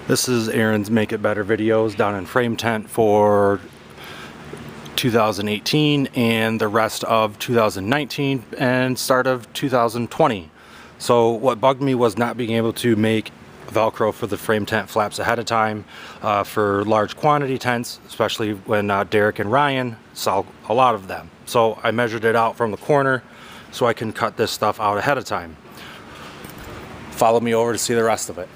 This is Aaron's Make It Better videos down in frame tent for 2018 and the rest of 2019 and start of 2020. So what bugged me was not being able to make Velcro for the frame tent flaps ahead of time for large quantity tents, especially when Derek and Ryan sell a lot of them. So I measured it out from the corner so I can cut this stuff out ahead of time. Follow me over to see the rest of it.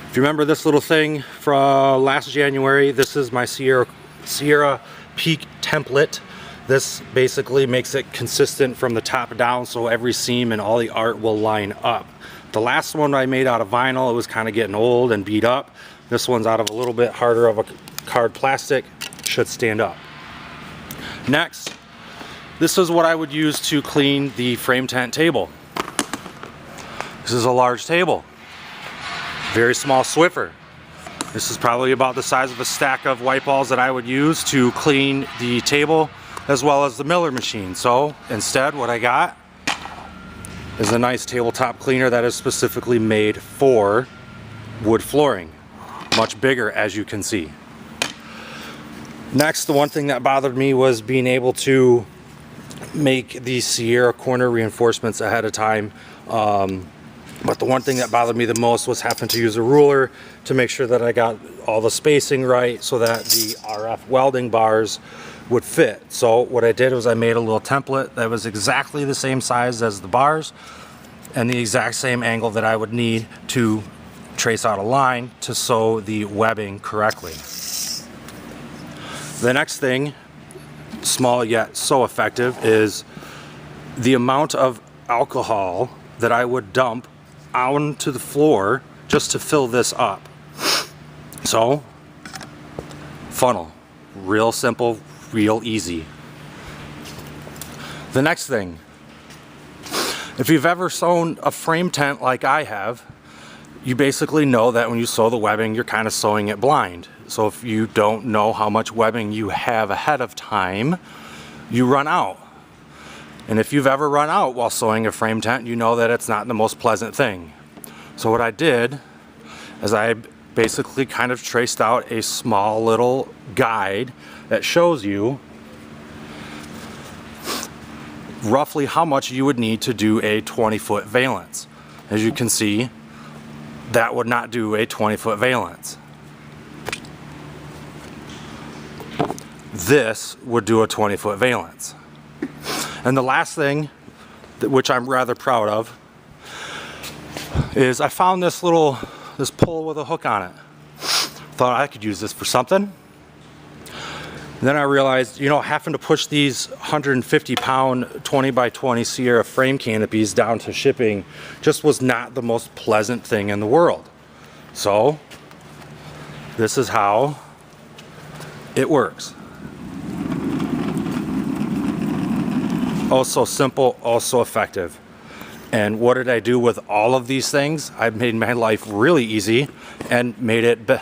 If you remember this little thing from last January, this is my Sierra Peak template. This basically makes it consistent from the top down so every seam and all the art will line up. The last one I made out of vinyl, it was kind of getting old and beat up. This one's out of a little bit harder of a card plastic, should stand up. Next, this is what I would use to clean the frame tent table. This is a large table. Very small Swiffer. This is probably about the size of a stack of white balls that I would use to clean the table as well as the Miller machine. So instead what I got is a nice tabletop cleaner that is specifically made for wood flooring. Much bigger, as you can see. Next, the one thing that bothered me was being able to make the Sierra corner reinforcements ahead of time. But the one thing that bothered me the most was having to use a ruler to make sure that I got all the spacing right so that the RF welding bars would fit. So what I did was I made a little template that was exactly the same size as the bars and the exact same angle that I would need to trace out a line to sew the webbing correctly. The next thing, small yet so effective, is the amount of alcohol that I would dump onto the floor just to fill this up. So, funnel. Real simple, real easy. The next thing, if you've ever sewn a frame tent like I have, you basically know that when you sew the webbing, you're kind of sewing it blind. So if you don't know how much webbing you have ahead of time, you run out. And if you've ever run out while sewing a frame tent, you know that it's not the most pleasant thing. So what I did is I basically kind of traced out a small little guide that shows you roughly how much you would need to do a 20-foot valance. As you can see, that would not do a 20-foot valance. This would do a 20-foot valance. And the last thing, which I'm rather proud of, is I found this pole with a hook on it. Thought I could use this for something. And then I realized, having to push these 150-pound 20 by 20 Sierra frame canopies down to shipping just was not the most pleasant thing in the world. So this is how it works. Also simple, also effective. And what did I do with all of these things? I made my life really easy and made it